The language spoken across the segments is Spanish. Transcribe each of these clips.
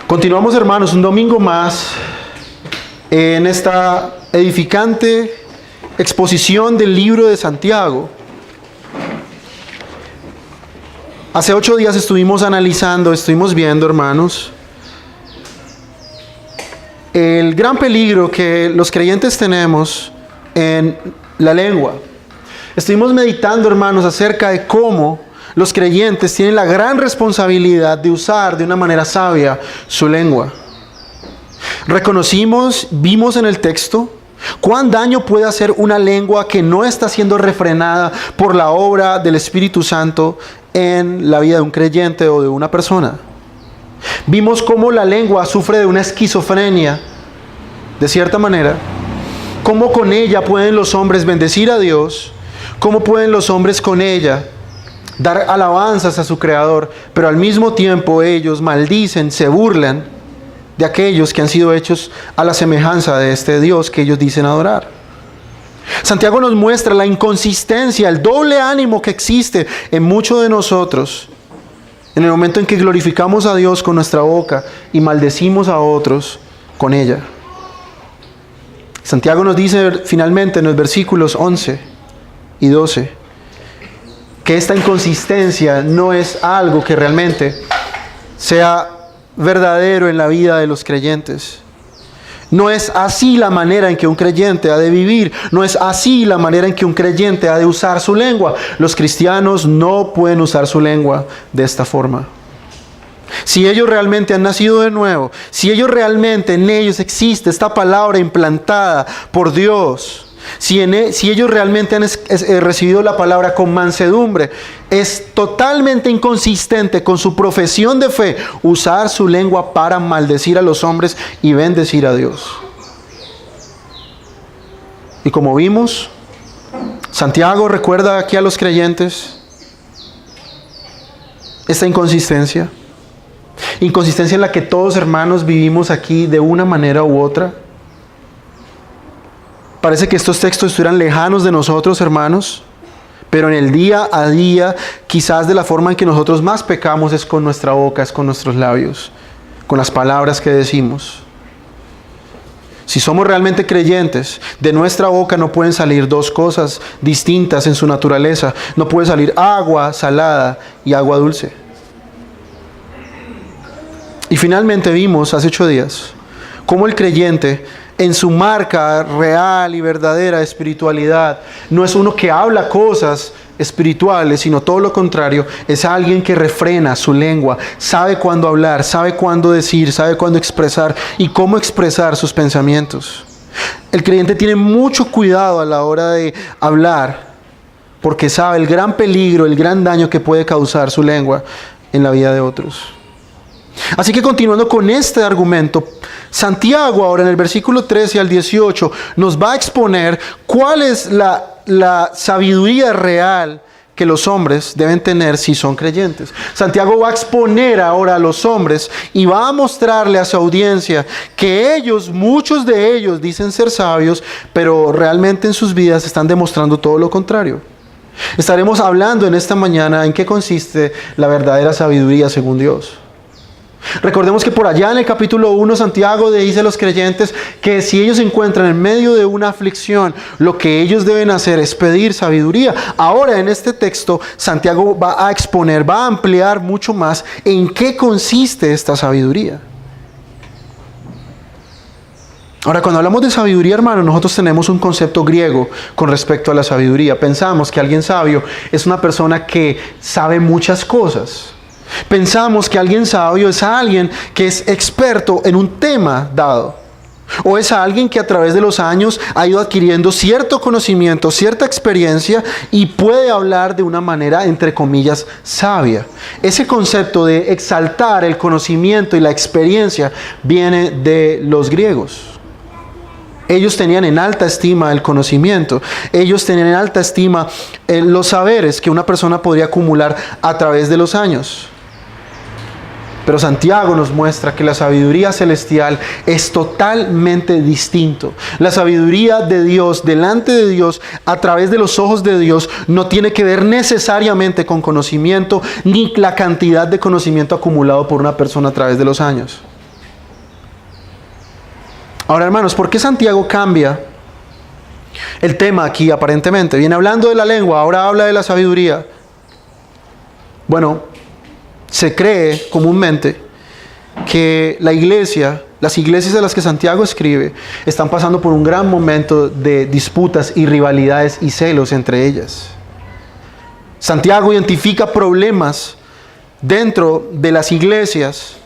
Continuamos, hermanos, un domingo más en esta edificante exposición del libro de Santiago. Hace 8 días estuvimos viendo, hermanos, el gran peligro que los creyentes tenemos en la lengua. Estuvimos meditando, hermanos, acerca de cómo los creyentes tienen la gran responsabilidad de usar de una manera sabia su lengua. Vimos en el texto, cuán daño puede hacer una lengua que no está siendo refrenada por la obra del Espíritu Santo en la vida de un creyente o de una persona. Vimos cómo la lengua sufre de una esquizofrenia, de cierta manera, cómo con ella pueden los hombres bendecir a Dios, cómo pueden los hombres con ella dar alabanzas a su Creador, pero al mismo tiempo ellos maldicen, se burlan de aquellos que han sido hechos a la semejanza de este Dios que ellos dicen adorar. Santiago nos muestra la inconsistencia, el doble ánimo que existe en muchos de nosotros en el momento en que glorificamos a Dios con nuestra boca y maldecimos a otros con ella. Santiago nos dice finalmente en los versículos 11 y 12 que esta inconsistencia no es algo que realmente sea verdadero en la vida de los creyentes. No es así la manera en que un creyente ha de vivir. No es así la manera en que un creyente ha de usar su lengua. Los cristianos no pueden usar su lengua de esta forma. Si ellos realmente han nacido de nuevo, si ellos realmente en ellos existe esta palabra implantada por Dios, si ellos realmente han recibido la palabra con mansedumbre, es totalmente inconsistente con su profesión de fe usar su lengua para maldecir a los hombres y bendecir a Dios. Y como vimos, Santiago recuerda aquí a los creyentes esta inconsistencia en la que todos, hermanos, vivimos aquí de una manera u otra. Parece que estos textos estuvieran lejanos de nosotros, hermanos, pero en el día a día, quizás de la forma en que nosotros más pecamos es con nuestra boca, es con nuestros labios, con las palabras que decimos. Si somos realmente creyentes, de nuestra boca no pueden salir dos cosas distintas en su naturaleza. No puede salir agua salada y agua dulce. Y finalmente vimos hace 8 días cómo el creyente, en su marca real y verdadera de espiritualidad, no es uno que habla cosas espirituales, sino todo lo contrario, es alguien que refrena su lengua, sabe cuándo hablar, sabe cuándo decir, sabe cuándo expresar y cómo expresar sus pensamientos. El creyente tiene mucho cuidado a la hora de hablar, porque sabe el gran peligro, el gran daño que puede causar su lengua en la vida de otros. Así que continuando con este argumento, Santiago ahora en el versículo 13 al 18 nos va a exponer cuál es la sabiduría real que los hombres deben tener si son creyentes. Santiago va a exponer ahora a los hombres y va a mostrarle a su audiencia que muchos de ellos dicen ser sabios, pero realmente en sus vidas están demostrando todo lo contrario. Estaremos hablando en esta mañana en qué consiste la verdadera sabiduría según Dios. Recordemos que por allá en el capítulo 1 Santiago le dice a los creyentes que si ellos se encuentran en medio de una aflicción, lo que ellos deben hacer es pedir sabiduría. Ahora en este texto Santiago va a exponer, va a ampliar mucho más en qué consiste esta sabiduría. Ahora, cuando hablamos de sabiduría, hermano, nosotros tenemos un concepto griego con respecto a la sabiduría. Pensamos que alguien sabio es una persona que sabe muchas cosas. Pensamos que alguien sabio es alguien que es experto en un tema dado. O es alguien que a través de los años ha ido adquiriendo cierto conocimiento, cierta experiencia y puede hablar de una manera, entre comillas, sabia. Ese concepto de exaltar el conocimiento y la experiencia viene de los griegos. Ellos tenían en alta estima el conocimiento. Ellos tenían en alta estima los saberes que una persona podría acumular a través de los años. Pero Santiago nos muestra que la sabiduría celestial es totalmente distinto. La sabiduría de Dios, delante de Dios, a través de los ojos de Dios, no tiene que ver necesariamente con conocimiento, ni la cantidad de conocimiento acumulado por una persona a través de los años. Ahora, hermanos, ¿por qué Santiago cambia el tema aquí aparentemente? Viene hablando de la lengua, ahora habla de la sabiduría. Bueno, se cree comúnmente que las iglesias a las que Santiago escribe, están pasando por un gran momento de disputas y rivalidades y celos entre ellas. Santiago identifica problemas dentro de las iglesias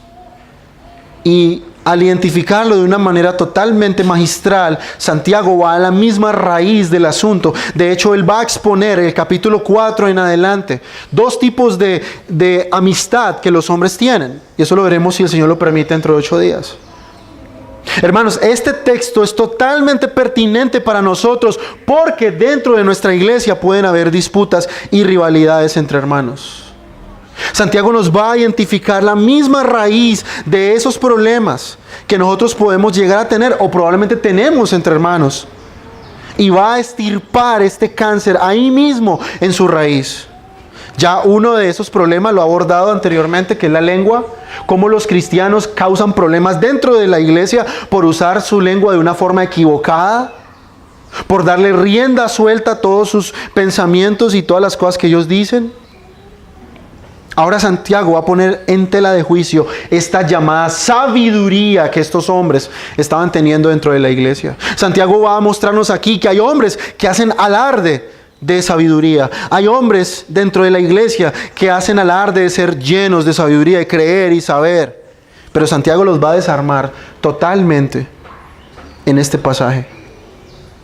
y al identificarlo de una manera totalmente magistral, Santiago va a la misma raíz del asunto. De hecho, él va a exponer el capítulo 4 en adelante 2 tipos de amistad que los hombres tienen. Y eso lo veremos, si el Señor lo permite, dentro de 8 días. Hermanos, este texto es totalmente pertinente para nosotros porque dentro de nuestra iglesia pueden haber disputas y rivalidades entre hermanos. Santiago nos va a identificar la misma raíz de esos problemas que nosotros podemos llegar a tener o probablemente tenemos entre hermanos. Y va a extirpar este cáncer ahí mismo en su raíz. Ya uno de esos problemas lo ha abordado anteriormente, que es la lengua. Cómo los cristianos causan problemas dentro de la iglesia por usar su lengua de una forma equivocada, por darle rienda suelta a todos sus pensamientos y todas las cosas que ellos dicen. Ahora Santiago va a poner en tela de juicio esta llamada sabiduría que estos hombres estaban teniendo dentro de la iglesia. Santiago va a mostrarnos aquí que hay hombres que hacen alarde de sabiduría. Hay hombres dentro de la iglesia que hacen alarde de ser llenos de sabiduría, de creer y saber. Pero Santiago los va a desarmar totalmente en este pasaje.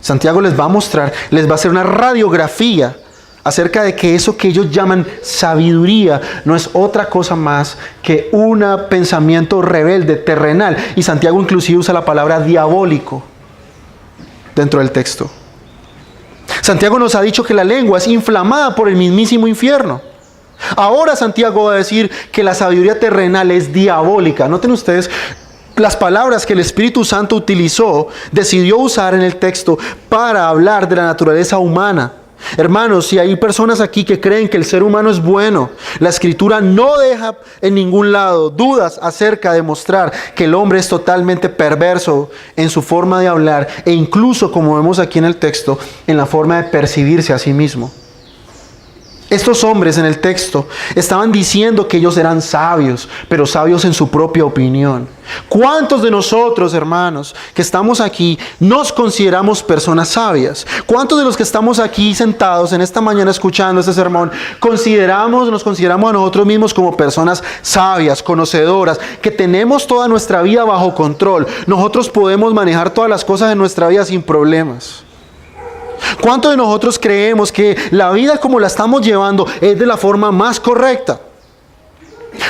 Santiago les va a mostrar, les va a hacer una radiografía acerca de que eso que ellos llaman sabiduría no es otra cosa más que un pensamiento rebelde, terrenal. Y Santiago inclusive usa la palabra diabólico dentro del texto. Santiago nos ha dicho que la lengua es inflamada por el mismísimo infierno. Ahora Santiago va a decir que la sabiduría terrenal es diabólica. Noten ustedes las palabras que el Espíritu Santo decidió usar en el texto para hablar de la naturaleza humana. Hermanos, si hay personas aquí que creen que el ser humano es bueno, la Escritura no deja en ningún lado dudas acerca de mostrar que el hombre es totalmente perverso en su forma de hablar e incluso, como vemos aquí en el texto, en la forma de percibirse a sí mismo. Estos hombres en el texto estaban diciendo que ellos eran sabios, pero sabios en su propia opinión. ¿Cuántos de nosotros, hermanos, que estamos aquí, nos consideramos personas sabias? ¿Cuántos de los que estamos aquí sentados en esta mañana escuchando este sermón, nos consideramos a nosotros mismos como personas sabias, conocedoras, que tenemos toda nuestra vida bajo control? Nosotros podemos manejar todas las cosas de nuestra vida sin problemas. ¿Cuántos de nosotros creemos que la vida como la estamos llevando es de la forma más correcta?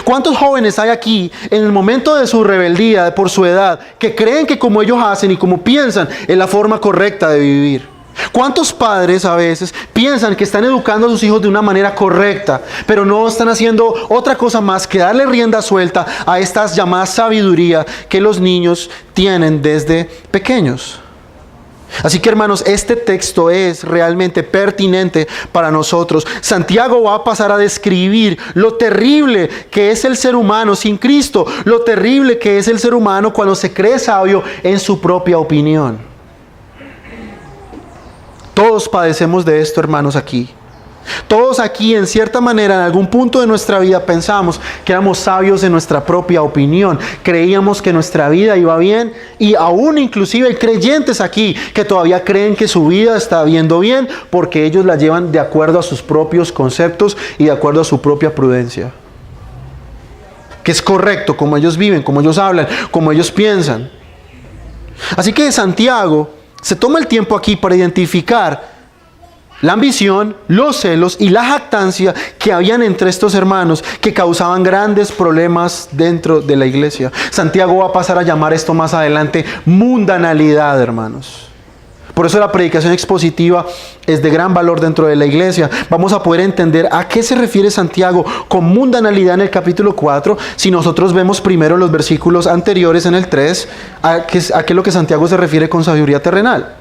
¿Cuántos jóvenes hay aquí en el momento de su rebeldía, por su edad, que creen que como ellos hacen y como piensan es la forma correcta de vivir? ¿Cuántos padres a veces piensan que están educando a sus hijos de una manera correcta, pero no están haciendo otra cosa más que darle rienda suelta a estas llamadas sabiduría que los niños tienen desde pequeños? Así que, hermanos, este texto es realmente pertinente para nosotros. Santiago va a pasar a describir lo terrible que es el ser humano sin Cristo, lo terrible que es el ser humano cuando se cree sabio en su propia opinión. Todos padecemos de esto, hermanos, aquí. Todos aquí, en cierta manera, en algún punto de nuestra vida pensamos que éramos sabios en nuestra propia opinión. Creíamos que nuestra vida iba bien y aún inclusive hay creyentes aquí que todavía creen que su vida está yendo bien porque ellos la llevan de acuerdo a sus propios conceptos y de acuerdo a su propia prudencia. Que es correcto como ellos viven, como ellos hablan, como ellos piensan. Así que Santiago se toma el tiempo aquí para identificar la ambición, los celos y la jactancia que habían entre estos hermanos que causaban grandes problemas dentro de la iglesia. Santiago va a pasar a llamar esto más adelante mundanalidad, hermanos. Por eso la predicación expositiva es de gran valor dentro de la iglesia. Vamos a poder entender a qué se refiere Santiago con mundanalidad en el capítulo 4, si nosotros vemos primero los versículos anteriores en el 3, a qué es lo que Santiago se refiere con sabiduría terrenal.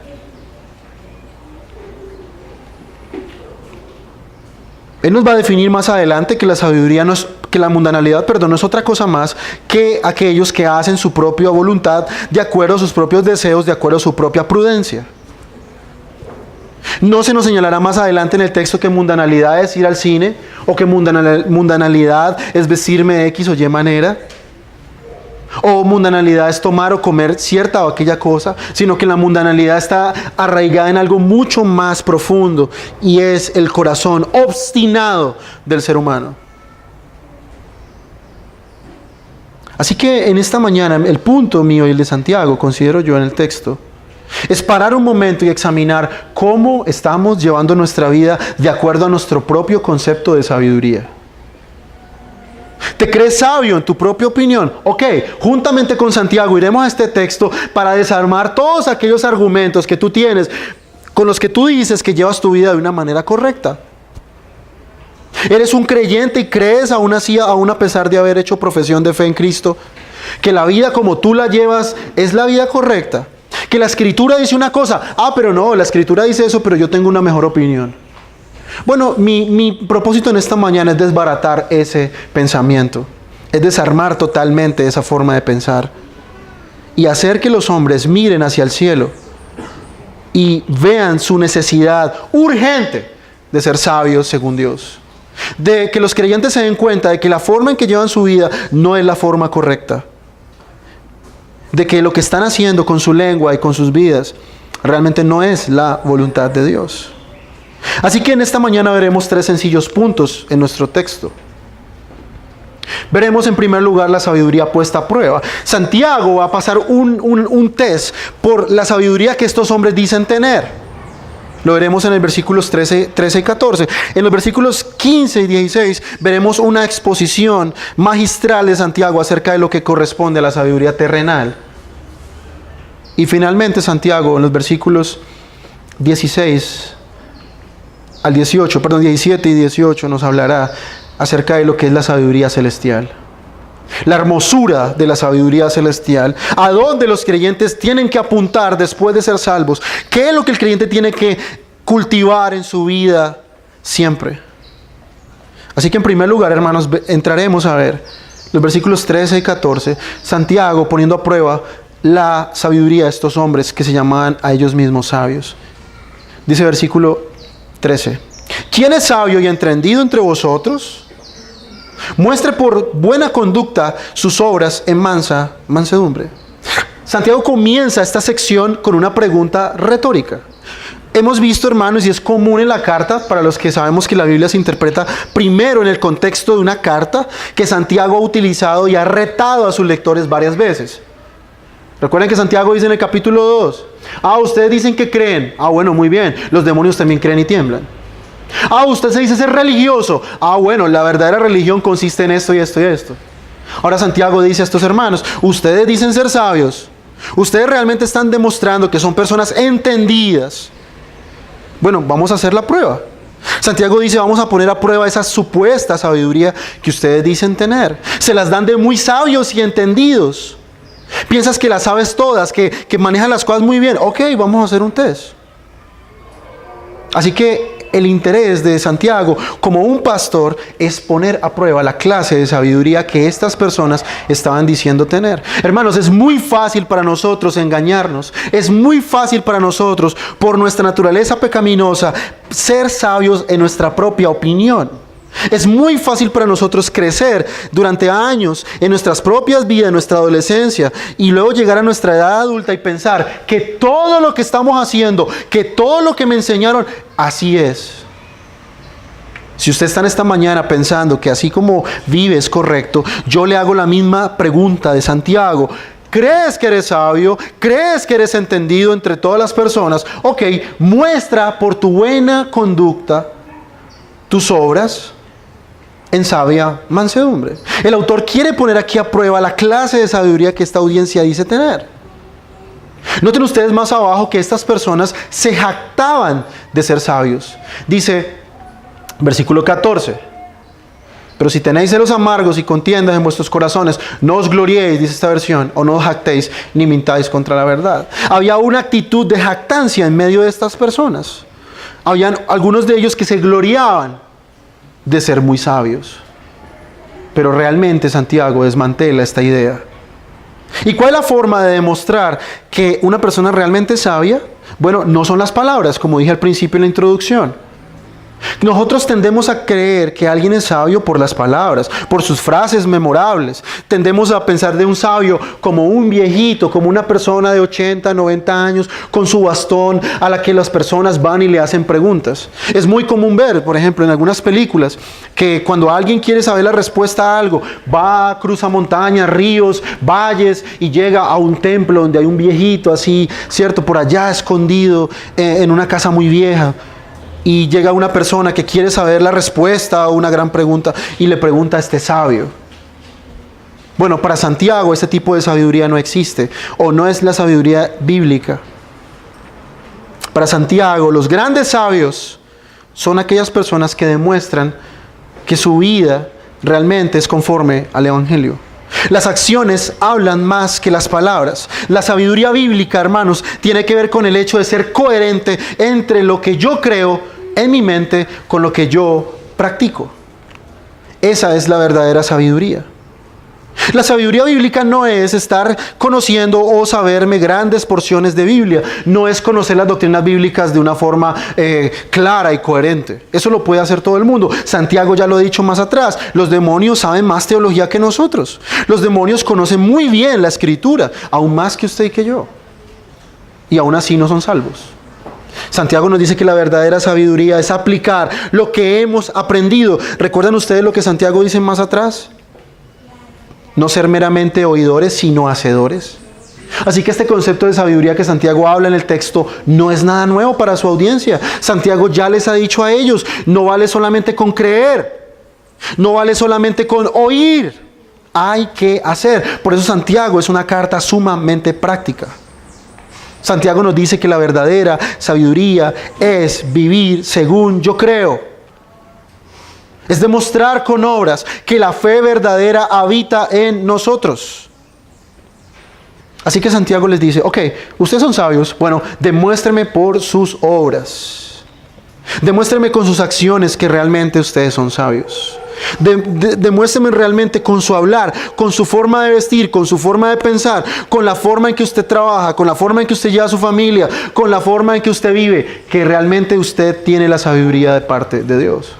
Él nos va a definir más adelante que la sabiduría que la mundanalidad, perdón, no es otra cosa más que aquellos que hacen su propia voluntad de acuerdo a sus propios deseos, de acuerdo a su propia prudencia. No se nos señalará más adelante en el texto que mundanalidad es ir al cine, o que mundanalidad es vestirme de X o Y manera, o mundanalidad es tomar o comer cierta o aquella cosa, sino que la mundanalidad está arraigada en algo mucho más profundo, y es el corazón obstinado del ser humano. Así que en esta mañana, el punto mío y el de Santiago, considero yo en el texto, es parar un momento y examinar cómo estamos llevando nuestra vida de acuerdo a nuestro propio concepto de sabiduría. ¿Te crees sabio en tu propia opinión? Ok, juntamente con Santiago iremos a este texto para desarmar todos aquellos argumentos que tú tienes con los que tú dices que llevas tu vida de una manera correcta. ¿Eres un creyente y crees aún así, aún a pesar de haber hecho profesión de fe en Cristo, que la vida como tú la llevas es la vida correcta? Que la Escritura dice una cosa, pero no, la Escritura dice eso, pero yo tengo una mejor opinión. Bueno, mi propósito en esta mañana es desbaratar ese pensamiento, es desarmar totalmente esa forma de pensar y hacer que los hombres miren hacia el cielo y vean su necesidad urgente de ser sabios según Dios. De que los creyentes se den cuenta de que la forma en que llevan su vida no es la forma correcta. De que lo que están haciendo con su lengua y con sus vidas realmente no es la voluntad de Dios. Así que en esta mañana veremos 3 sencillos puntos en nuestro texto. Veremos en primer lugar la sabiduría puesta a prueba. Santiago va a pasar un test por la sabiduría que estos hombres dicen tener. Lo veremos en el versículos 13 y 14. En los versículos 15 y 16 veremos una exposición magistral de Santiago acerca de lo que corresponde a la sabiduría terrenal. Y finalmente Santiago en los versículos 17 y 18 nos hablará acerca de lo que es la sabiduría celestial. La hermosura de la sabiduría celestial, a dónde los creyentes tienen que apuntar después de ser salvos, qué es lo que el creyente tiene que cultivar en su vida siempre. Así que en primer lugar, hermanos, entraremos a ver los versículos 13 y 14, Santiago poniendo a prueba la sabiduría de estos hombres que se llamaban a ellos mismos sabios. Dice versículo 13: ¿quién es sabio y entendido entre vosotros? Muestre por buena conducta sus obras en mansedumbre. Santiago comienza esta sección con una pregunta retórica. Hemos visto, hermanos, y es común en la carta, para los que sabemos que la Biblia se interpreta primero en el contexto de una carta, que Santiago ha utilizado y ha retado a sus lectores varias veces. Recuerden que Santiago dice en el capítulo 2, ustedes dicen que creen, bueno, muy bien, los demonios también creen y tiemblan. Usted se dice ser religioso, bueno, la verdadera religión consiste en esto y esto y esto. Ahora Santiago dice a estos hermanos, ustedes dicen ser sabios, ustedes realmente están demostrando que son personas entendidas. Bueno, vamos a hacer la prueba. Santiago dice, vamos a poner a prueba esa supuesta sabiduría que ustedes dicen tener. Se las dan de muy sabios y entendidos. Piensas que las sabes todas, que manejan las cosas muy bien. Ok, vamos a hacer un test. Así que el interés de Santiago como un pastor es poner a prueba la clase de sabiduría que estas personas estaban diciendo tener. Hermanos, es muy fácil para nosotros engañarnos. Es muy fácil para nosotros, por nuestra naturaleza pecaminosa, ser sabios en nuestra propia opinión. Es muy fácil para nosotros crecer durante años en nuestras propias vidas, en nuestra adolescencia, y luego llegar a nuestra edad adulta y pensar que todo lo que estamos haciendo, que todo lo que me enseñaron, así es. Si usted está en esta mañana pensando que así como vive es correcto, yo le hago la misma pregunta de Santiago. ¿Crees que eres sabio? ¿Crees que eres entendido entre todas las personas? Ok, muestra por tu buena conducta tus obras en sabia mansedumbre. El autor quiere poner aquí a prueba la clase de sabiduría que esta audiencia dice tener. Noten ustedes más abajo que estas personas se jactaban de ser sabios. Dice, versículo 14: pero si tenéis celos amargos y contiendas en vuestros corazones, no os gloriéis, dice esta versión, o no os jactéis ni mintáis contra la verdad. Había una actitud de jactancia en medio de estas personas. Habían algunos de ellos que se gloriaban de ser muy sabios. Pero realmente Santiago desmantela esta idea. ¿Y cuál es la forma de demostrar que una persona realmente es sabia? Bueno, no son las palabras, como dije al principio en la introducción. Nosotros tendemos a creer que alguien es sabio por las palabras, por sus frases memorables. Tendemos a pensar de un sabio como un viejito, como una persona de 80, 90 años, con su bastón, a la que las personas van y le hacen preguntas. Es muy común ver, por ejemplo, en algunas películas, que cuando alguien quiere saber la respuesta a algo, va, cruza montañas, ríos, valles y llega a un templo donde hay un viejito así, ¿cierto? Por allá escondido en una casa muy vieja. Y llega una persona que quiere saber la respuesta a una gran pregunta y le pregunta a este sabio. Bueno, para Santiago este tipo de sabiduría no existe, o no es la sabiduría bíblica. Para Santiago, los grandes sabios son aquellas personas que demuestran que su vida realmente es conforme al Evangelio. Las acciones hablan más que las palabras. La sabiduría bíblica, hermanos, tiene que ver con el hecho de ser coherente entre lo que yo creo en mi mente con lo que yo practico. Esa es la verdadera sabiduría. La sabiduría bíblica no es estar conociendo o saberme grandes porciones de Biblia. No es conocer las doctrinas bíblicas de una forma clara y coherente. Eso lo puede hacer todo el mundo. Santiago ya lo ha dicho más atrás. Los demonios saben más teología que nosotros. Los demonios conocen muy bien la Escritura, aún más que usted y que yo. Y aún así no son salvos. Santiago nos dice que la verdadera sabiduría es aplicar lo que hemos aprendido. ¿Recuerdan ustedes lo que Santiago dice más atrás? No ser meramente oidores, sino hacedores. Así que este concepto de sabiduría que Santiago habla en el texto no es nada nuevo para su audiencia. Santiago ya les ha dicho a ellos, no vale solamente con creer, no vale solamente con oír, hay que hacer. Por eso Santiago es una carta sumamente práctica. Santiago nos dice que la verdadera sabiduría es vivir según yo creo. Es demostrar con obras que la fe verdadera habita en nosotros. Así que Santiago les dice, ok, ustedes son sabios, bueno, demuéstrenme por sus obras. Demuéstrenme con sus acciones que realmente ustedes son sabios. Demuéstreme realmente con su hablar, con su forma de vestir, con su forma de pensar, con la forma en que usted trabaja, con la forma en que usted lleva a su familia, con la forma en que usted vive, que realmente usted tiene la sabiduría de parte de Dios.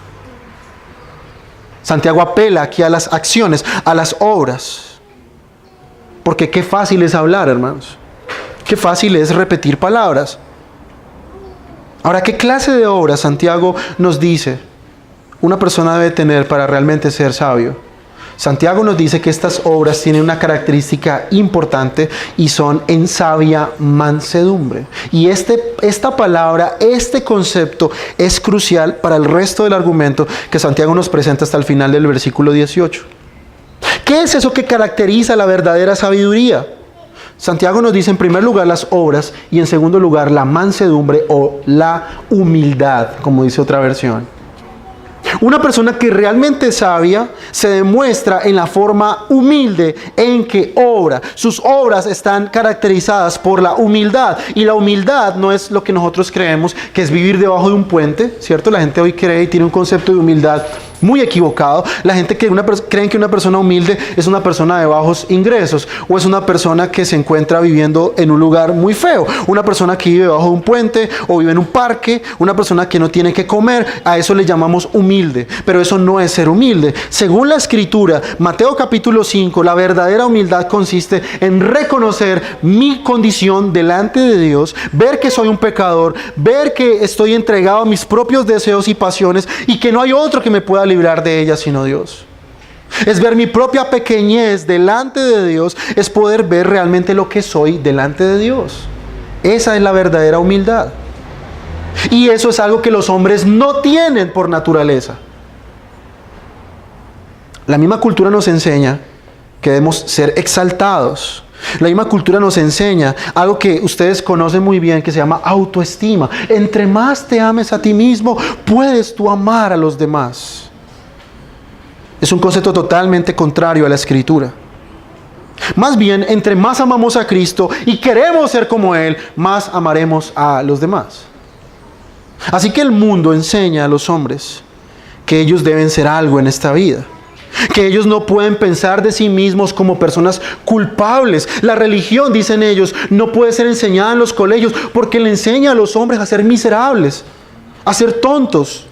Santiago apela aquí a las acciones, a las obras. Porque qué fácil es hablar, hermanos. Qué fácil es repetir palabras. Ahora, ¿qué clase de obras Santiago nos dice una persona debe tener para realmente ser sabio? Santiago nos dice que estas obras tienen una característica importante y son en sabia mansedumbre. Y esta palabra, este concepto es crucial para el resto del argumento que Santiago nos presenta hasta el final del versículo 18. ¿Qué es eso que caracteriza la verdadera sabiduría? Santiago nos dice en primer lugar las obras y en segundo lugar la mansedumbre o la humildad, como dice otra versión. Una persona que realmente es sabia se demuestra en la forma humilde en que obra. Sus obras están caracterizadas por la humildad. Y la humildad no es lo que nosotros creemos que es vivir debajo de un puente, ¿cierto? La gente hoy cree y tiene un concepto de humildad muy equivocado. La gente cree que una persona humilde es una persona de bajos ingresos o es una persona que se encuentra viviendo en un lugar muy feo. Una persona que vive debajo de un puente o vive en un parque, una persona que no tiene que comer, a eso le llamamos humilde. Pero eso no es ser humilde. Según la Escritura, Mateo capítulo 5, la verdadera humildad consiste en reconocer mi condición delante de Dios, ver que soy un pecador, ver que estoy entregado a mis propios deseos y pasiones y que no hay otro que me pueda librar de ellas sino Dios. Es ver mi propia pequeñez delante de Dios, es poder ver realmente lo que soy delante de Dios. Esa es la verdadera humildad. Y eso es algo que los hombres no tienen por naturaleza. La misma cultura nos enseña que debemos ser exaltados. La misma cultura nos enseña algo que ustedes conocen muy bien, que se llama autoestima. Entre más te ames a ti mismo, puedes tú amar a los demás. Es un concepto totalmente contrario a la Escritura. Más bien, entre más amamos a Cristo y queremos ser como Él, más amaremos a los demás. Así que el mundo enseña a los hombres que ellos deben ser algo en esta vida. que ellos no pueden pensar de sí mismos como personas culpables. La religión, dicen ellos, no puede ser enseñada en los colegios porque le enseña a los hombres a ser miserables, a ser tontos.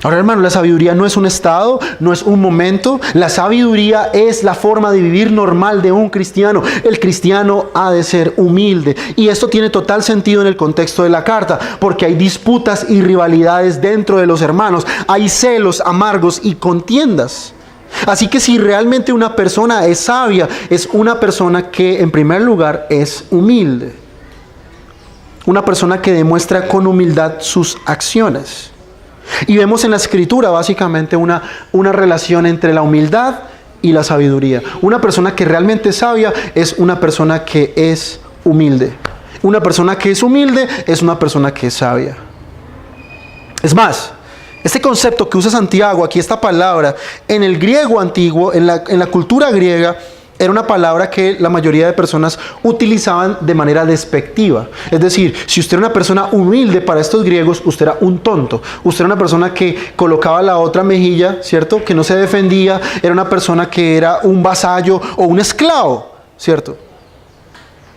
Ahora, hermano, la sabiduría no es un estado, no es un momento. La sabiduría es la forma de vivir normal de un cristiano. El cristiano ha de ser humilde. Y esto tiene total sentido en el contexto de la carta, porque hay disputas y rivalidades dentro de los hermanos. Hay celos amargos y contiendas. Así que si realmente una persona es sabia, es una persona que en primer lugar es humilde. Una persona que demuestra con humildad sus acciones. Y vemos en la Escritura básicamente una relación entre la humildad y la sabiduría. Una persona que realmente es sabia es una persona que es humilde. Una persona que es humilde es una persona que es sabia. Es más, este concepto que usa Santiago, aquí esta palabra, en el griego antiguo, en la cultura griega, era una palabra que la mayoría de personas utilizaban de manera despectiva. Es decir, si usted era una persona humilde para estos griegos, usted era un tonto. Usted era una persona que colocaba la otra mejilla, ¿cierto? Que no se defendía. Era una persona que era un vasallo o un esclavo, ¿cierto?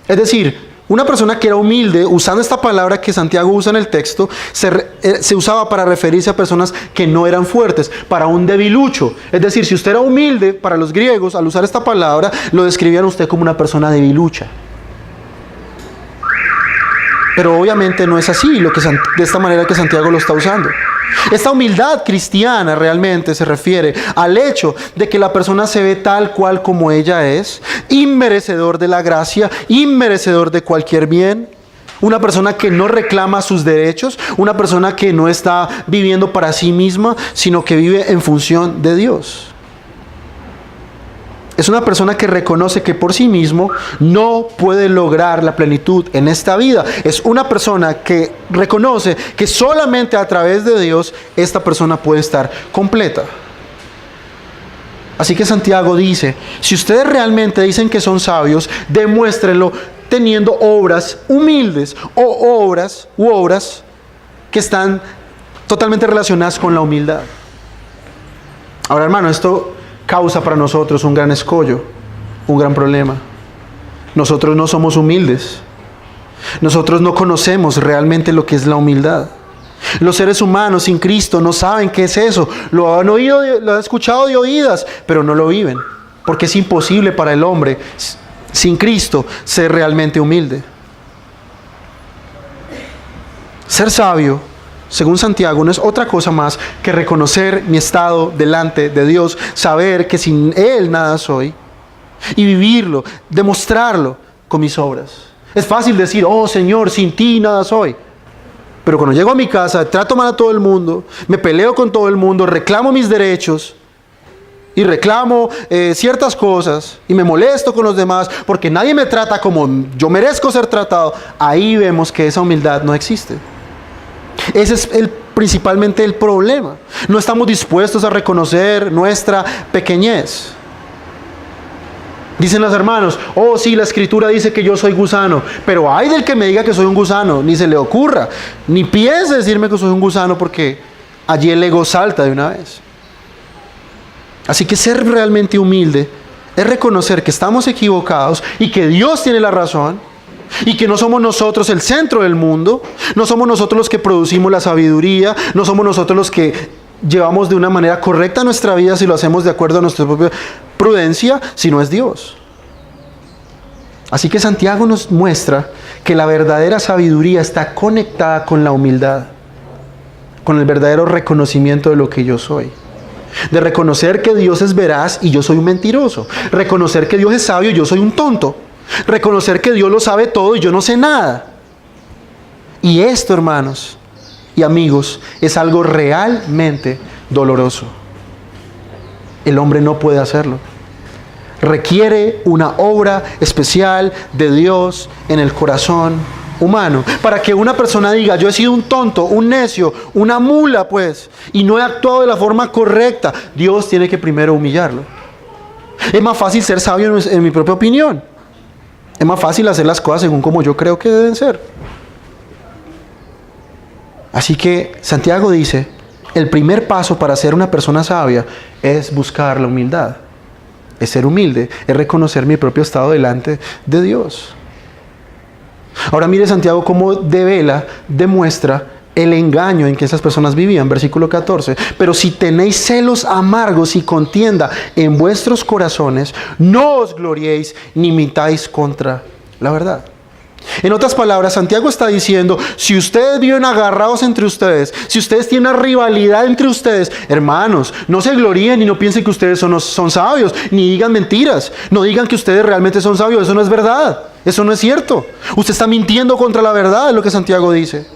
Es decir, una persona que era humilde, usando esta palabra que Santiago usa en el texto, se usaba para referirse a personas que no eran fuertes, para un debilucho. Es decir, si usted era humilde, para los griegos, al usar esta palabra, lo describían a usted como una persona debilucha. Pero obviamente no es así de esta manera que Santiago lo está usando. Esta humildad cristiana realmente se refiere al hecho de que la persona se ve tal cual como ella es, inmerecedor de la gracia, inmerecedor de cualquier bien. Una persona que no reclama sus derechos, una persona que no está viviendo para sí misma, sino que vive en función de Dios. Es una persona que reconoce que por sí mismo no puede lograr la plenitud en esta vida. Es una persona que reconoce que solamente a través de Dios esta persona puede estar completa. Así que Santiago dice, si ustedes realmente dicen que son sabios, demuéstrenlo teniendo obras humildes o obras que están totalmente relacionadas con la humildad. Ahora, hermano, esto causa para nosotros un gran escollo, un gran problema. Nosotros no somos humildes. Nosotros no conocemos realmente lo que es la humildad. Los seres humanos sin Cristo no saben qué es eso. Lo han oído, lo han escuchado de oídas, pero no lo viven. Porque es imposible para el hombre sin Cristo ser realmente humilde. Ser sabio, según Santiago, no es otra cosa más que reconocer mi estado delante de Dios, saber que sin Él nada soy, y vivirlo, demostrarlo con mis obras. Es fácil decir, oh Señor, sin ti nada soy. Pero cuando llego a mi casa, trato mal a todo el mundo, me peleo con todo el mundo, reclamo mis derechos, y reclamo ciertas cosas, y me molesto con los demás, porque nadie me trata como yo merezco ser tratado. Ahí vemos que esa humildad no existe. Ese es principalmente el problema. No estamos dispuestos a reconocer nuestra pequeñez. Dicen los hermanos, oh sí, la Escritura dice que yo soy gusano, pero ay del que me diga que soy un gusano, ni se le ocurra, ni piense decirme que soy un gusano, porque allí el ego salta de una vez. Así que ser realmente humilde es reconocer que estamos equivocados y que Dios tiene la razón, y que no somos nosotros el centro del mundo, no somos nosotros los que producimos la sabiduría, no somos nosotros los que llevamos de una manera correcta nuestra vida si lo hacemos de acuerdo a nuestra propia prudencia, sino es Dios. Así que Santiago nos muestra que la verdadera sabiduría está conectada con la humildad, con el verdadero reconocimiento de lo que yo soy. De reconocer que Dios es veraz y yo soy un mentiroso. Reconocer que Dios es sabio y yo soy un tonto. Reconocer que Dios lo sabe todo y yo no sé nada. Y esto, hermanos y amigos, es algo realmente doloroso. El hombre no puede hacerlo. Requiere una obra especial de Dios en el corazón humano, para que una persona diga, yo he sido un tonto, un necio, una mula pues, y no he actuado de la forma correcta. Dios tiene que primero humillarlo. Es más fácil ser sabio en mi propia opinión. Es más fácil hacer las cosas según como yo creo que deben ser. Así que Santiago dice El primer paso para ser una persona sabia es buscar la humildad. Es ser humilde, es reconocer mi propio estado delante de Dios. Ahora mire Santiago cómo demuestra el engaño en que esas personas vivían. Versículo 14. Pero si tenéis celos amargos y contienda en vuestros corazones, no os gloriéis ni mintáis contra la verdad. En otras palabras, Santiago está diciendo, si ustedes viven agarrados entre ustedes, si ustedes tienen una rivalidad entre ustedes, hermanos, no se gloríen y no piensen que ustedes son sabios, ni digan mentiras, no digan que ustedes realmente son sabios, eso no es verdad, eso no es cierto. Usted está mintiendo contra la verdad, es lo que Santiago dice.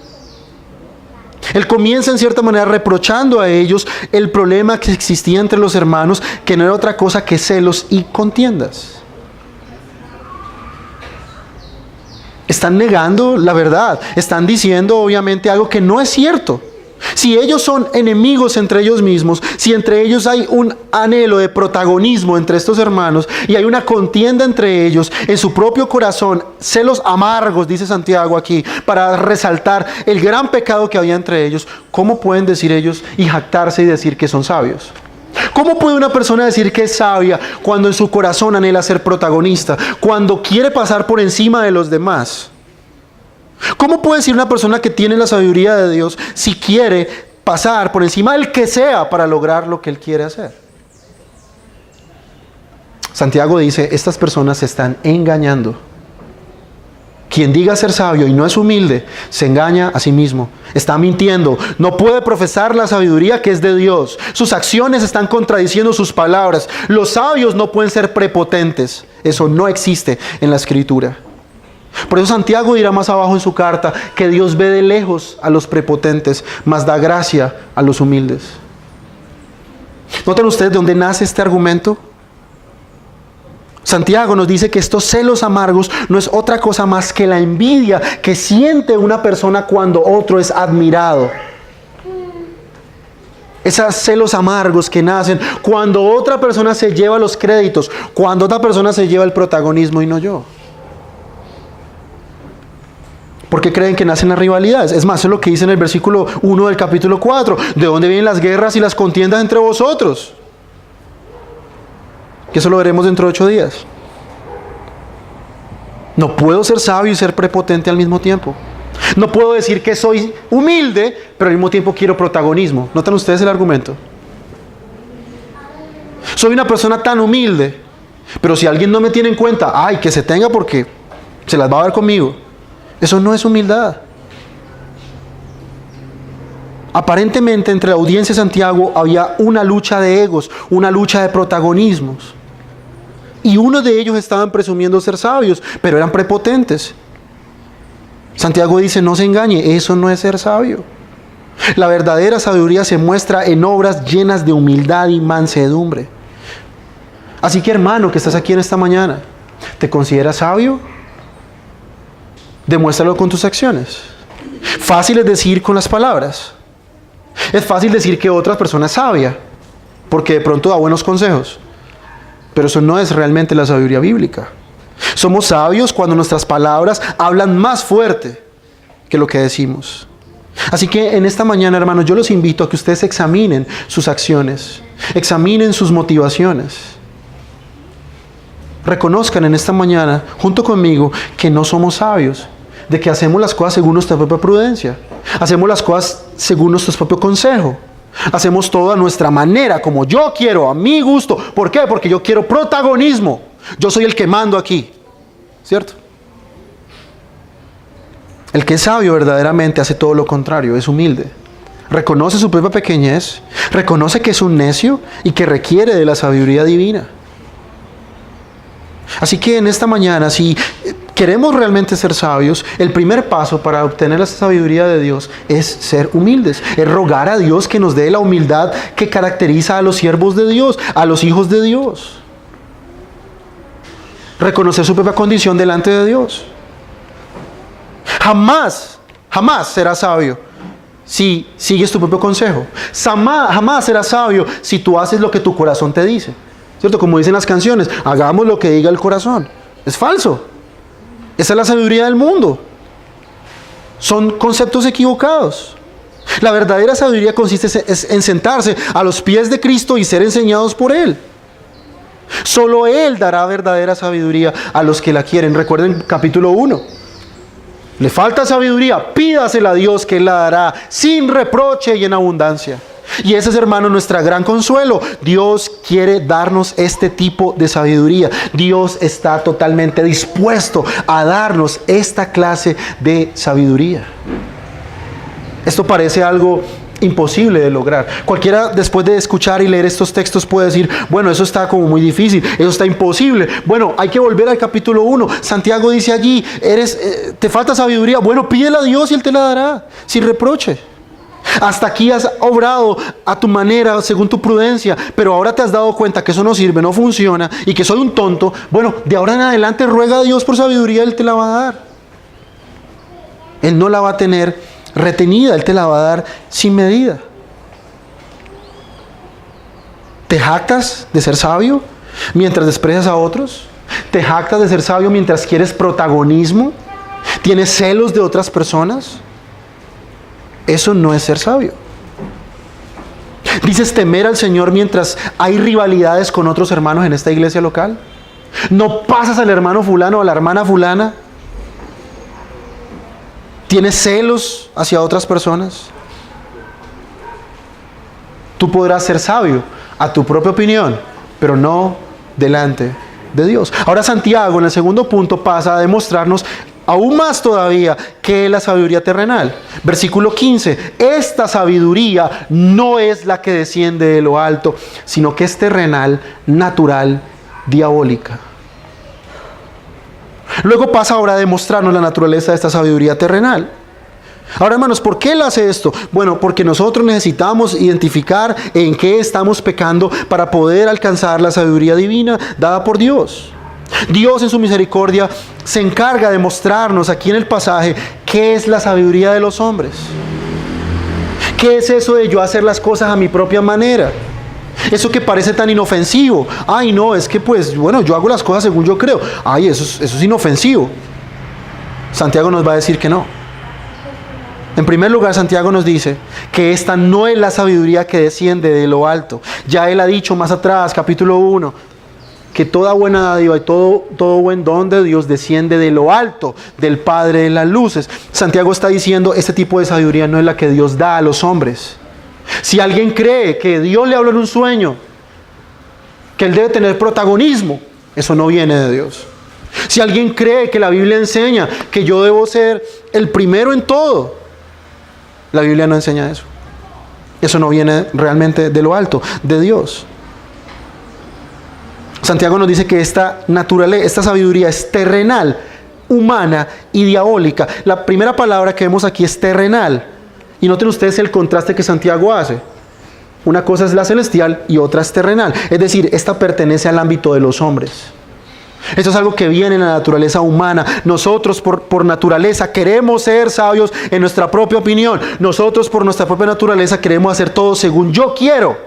Él comienza en cierta manera reprochando a ellos el problema que existía entre los hermanos, que no era otra cosa que celos y contiendas. Están negando la verdad, están diciendo obviamente algo que no es cierto. Si ellos son enemigos entre ellos mismos, si entre ellos hay un anhelo de protagonismo entre estos hermanos y hay una contienda entre ellos en su propio corazón, celos amargos, dice Santiago aquí, para resaltar el gran pecado que había entre ellos, ¿cómo pueden decir ellos y jactarse y decir que son sabios? ¿Cómo puede una persona decir que es sabia cuando en su corazón anhela ser protagonista, cuando quiere pasar por encima de los demás? ¿Cómo puede decir una persona que tiene la sabiduría de Dios si quiere pasar por encima del que sea para lograr lo que él quiere hacer? Santiago dice, estas personas se están engañando. Quien diga ser sabio y no es humilde, se engaña a sí mismo. Está mintiendo. No puede profesar la sabiduría que es de Dios. Sus acciones están contradiciendo sus palabras. Los sabios no pueden ser prepotentes. Eso no existe en la Escritura. Por eso Santiago dirá más abajo en su carta que Dios ve de lejos a los prepotentes, mas da gracia a los humildes. ¿Notan ustedes de dónde nace este argumento? Santiago nos dice que estos celos amargos no es otra cosa más que la envidia que siente una persona cuando otro es admirado. Esos celos amargos que nacen cuando otra persona se lleva los créditos, cuando otra persona se lleva el protagonismo y no yo. ¿Por qué creen que nacen las rivalidades? Es más, es lo que dice en el versículo 1 del capítulo 4. ¿De dónde vienen las guerras y las contiendas entre vosotros? Que eso lo veremos dentro de 8 días. No puedo ser sabio y ser prepotente al mismo tiempo. No puedo decir que soy humilde, pero al mismo tiempo quiero protagonismo. ¿Notan ustedes el argumento? Soy una persona tan humilde, pero si alguien no me tiene en cuenta, ay, que se tenga porque se las va a ver conmigo. Eso no es humildad. Aparentemente entre la audiencia de Santiago había una lucha de egos, una lucha de protagonismos. Y uno de ellos estaban presumiendo ser sabios, pero eran prepotentes. Santiago dice, no se engañe, eso no es ser sabio. La verdadera sabiduría se muestra en obras llenas de humildad y mansedumbre. Así que hermano que estás aquí en esta mañana, ¿te consideras sabio? Demuéstralo con tus acciones. Fácil es decir con las palabras. Es fácil decir que otra persona es sabia, porque de pronto da buenos consejos. Pero eso no es realmente la sabiduría bíblica. Somos sabios cuando nuestras palabras hablan más fuerte que lo que decimos. Así que en esta mañana, hermanos, yo los invito a que ustedes examinen sus acciones, examinen sus motivaciones. Reconozcan en esta mañana, junto conmigo, que no somos sabios, de que hacemos las cosas según nuestra propia prudencia, hacemos las cosas según nuestro propio consejo, hacemos todo a nuestra manera, como yo quiero, a mi gusto. ¿Por qué? Porque yo quiero protagonismo. Yo soy el que mando aquí, ¿cierto? El que es sabio verdaderamente hace todo lo contrario, es humilde. Reconoce su propia pequeñez, reconoce que es un necio y que requiere de la sabiduría divina. Así que en esta mañana, si queremos realmente ser sabios, el primer paso para obtener la sabiduría de Dios es ser humildes, es rogar a Dios que nos dé la humildad que caracteriza a los siervos de Dios, a los hijos de Dios. Reconocer su propia condición delante de Dios. Jamás serás sabio si sigues tu propio consejo. Jamás serás sabio si tú haces lo que tu corazón te dice. ¿Cierto? Como dicen las canciones, hagamos lo que diga el corazón. Es falso. Esa es la sabiduría del mundo. Son conceptos equivocados. La verdadera sabiduría consiste en sentarse a los pies de Cristo y ser enseñados por Él. Solo Él dará verdadera sabiduría a los que la quieren. Recuerden capítulo 1. Le falta sabiduría, pídasela a Dios que Él la dará sin reproche y en abundancia. Y ese es, hermano, nuestro gran consuelo. Dios quiere darnos este tipo de sabiduría. Dios está totalmente dispuesto a darnos esta clase de sabiduría. Esto parece algo imposible de lograr. Cualquiera, después de escuchar y leer estos textos, puede decir, bueno, eso está como muy difícil, eso está imposible. Bueno, hay que volver al capítulo 1. Santiago dice allí, te falta sabiduría. Bueno, pídela a Dios y Él te la dará, sin reproche. Hasta aquí has obrado a tu manera, según tu prudencia, pero ahora te has dado cuenta que eso no sirve, no funciona y que soy un tonto. Bueno, de ahora en adelante ruega a Dios por sabiduría, Él te la va a dar. Él no la va a tener retenida, Él te la va a dar sin medida. ¿Te jactas de ser sabio mientras desprecias a otros? ¿Te jactas de ser sabio mientras quieres protagonismo? ¿Tienes celos de otras personas? Eso no es ser sabio. ¿Dices temer al Señor mientras hay rivalidades con otros hermanos en esta iglesia local? ¿No pasas al hermano fulano o a la hermana fulana? ¿Tienes celos hacia otras personas? Tú podrás ser sabio a tu propia opinión, pero no delante de Dios. Ahora Santiago, en el segundo punto, pasa a demostrarnos aún más todavía qué es la sabiduría terrenal. Versículo 15. Esta sabiduría no es la que desciende de lo alto, sino que es terrenal, natural, diabólica. Luego pasa ahora a demostrarnos la naturaleza de esta sabiduría terrenal. Ahora, hermanos, ¿por qué Él hace esto? Bueno, porque nosotros necesitamos identificar en qué estamos pecando para poder alcanzar la sabiduría divina dada por Dios. Dios en su misericordia se encarga de mostrarnos aquí en el pasaje qué es la sabiduría de los hombres. ¿Qué es eso de yo hacer las cosas a mi propia manera? Eso que parece tan inofensivo. Ay, no, es que pues, bueno, yo hago las cosas según yo creo. Ay, eso es inofensivo. Santiago nos va a decir que no. En primer lugar, Santiago nos dice que esta no es la sabiduría que desciende de lo alto. Ya él ha dicho más atrás, capítulo 1, que toda buena dádiva y todo buen don de Dios desciende de lo alto, del Padre de las luces. Santiago está diciendo, este tipo de sabiduría no es la que Dios da a los hombres. Si alguien cree que Dios le habló en un sueño, que él debe tener protagonismo, eso no viene de Dios. Si alguien cree que la Biblia enseña que yo debo ser el primero en todo, la Biblia no enseña eso. Eso no viene realmente de lo alto, de Dios. Santiago nos dice que esta sabiduría es terrenal, humana y diabólica. La primera palabra que vemos aquí es terrenal. Y noten ustedes el contraste que Santiago hace. Una cosa es la celestial y otra es terrenal. Es decir, esta pertenece al ámbito de los hombres. Esto es algo que viene en la naturaleza humana. Nosotros por naturaleza queremos ser sabios en nuestra propia opinión. Nosotros por nuestra propia naturaleza queremos hacer todo según yo quiero.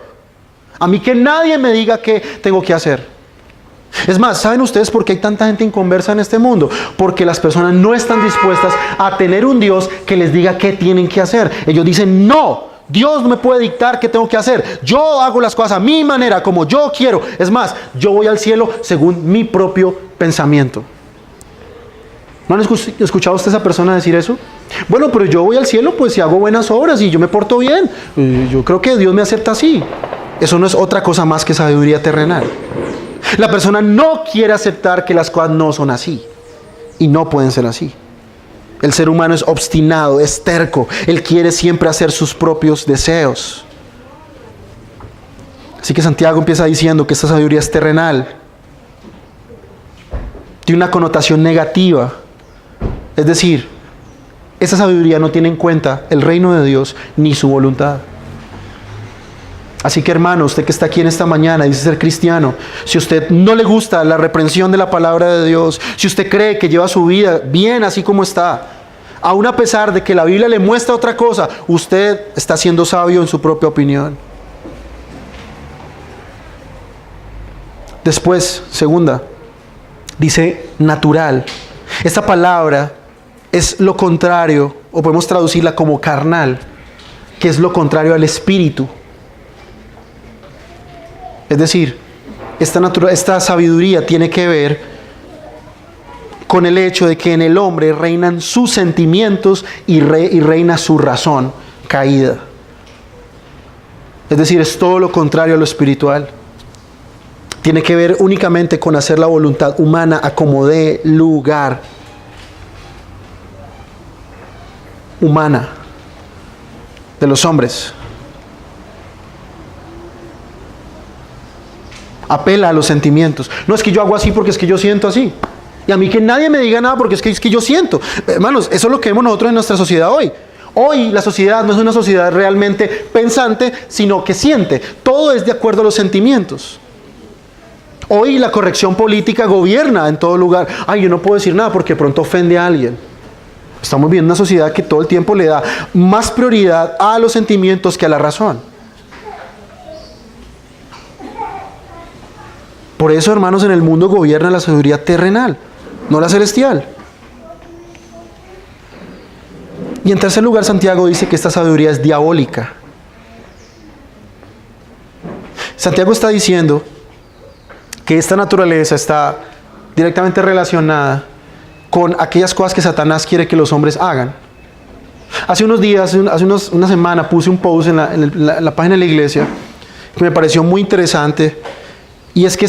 A mí que nadie me diga qué tengo que hacer. Es más, ¿saben ustedes por qué hay tanta gente inconversa en este mundo? Porque las personas no están dispuestas a tener un Dios que les diga qué tienen que hacer. Ellos dicen, no, Dios no me puede dictar qué tengo que hacer. Yo hago las cosas a mi manera, como yo quiero. Es más, yo voy al cielo según mi propio pensamiento. ¿No han escuchado usted a esa persona decir eso? Bueno, pero yo voy al cielo pues si hago buenas obras y yo me porto bien. Yo creo que Dios me acepta así. Eso no es otra cosa más que sabiduría terrenal. La persona no quiere aceptar que las cosas no son así. Y no pueden ser así. El ser humano es obstinado, es terco. Él quiere siempre hacer sus propios deseos. Así que Santiago empieza diciendo que esta sabiduría es terrenal. Tiene una connotación negativa. Es decir, esa sabiduría no tiene en cuenta el reino de Dios ni su voluntad. Así que hermano, usted que está aquí en esta mañana y dice ser cristiano, si usted no le gusta la reprensión de la palabra de Dios, si usted cree que lleva su vida bien así como está, aún a pesar de que la Biblia le muestra otra cosa, usted está siendo sabio en su propia opinión. Después, segunda, dice natural. Esta palabra es lo contrario, o podemos traducirla como carnal. que es lo contrario al espíritu. Es decir, esta sabiduría tiene que ver con el hecho de que en el hombre reinan sus sentimientos y reina su razón caída. Es decir, es todo lo contrario a lo espiritual. Tiene que ver únicamente con hacer la voluntad humana a como dé lugar. Humana de los hombres. Apela a los sentimientos. No es que yo hago así porque es que yo siento así. Y a mí que nadie me diga nada porque es que yo siento. Hermanos, eso es lo que vemos nosotros en nuestra sociedad hoy. Hoy la sociedad no es una sociedad realmente pensante, sino que siente. Todo es de acuerdo a los sentimientos. Hoy la corrección política gobierna en todo lugar. Ay, yo no puedo decir nada porque pronto ofende a alguien. Estamos viendo una sociedad que todo el tiempo le da más prioridad a los sentimientos que a la razón. Por eso, hermanos, en el mundo gobierna la sabiduría terrenal, no la celestial. Y en tercer lugar, Santiago dice que esta sabiduría es diabólica. Santiago está diciendo que esta naturaleza está directamente relacionada con aquellas cosas que Satanás quiere que los hombres hagan. Hace unos días, una semana, puse un post en la página de la iglesia que me pareció muy interesante, y es que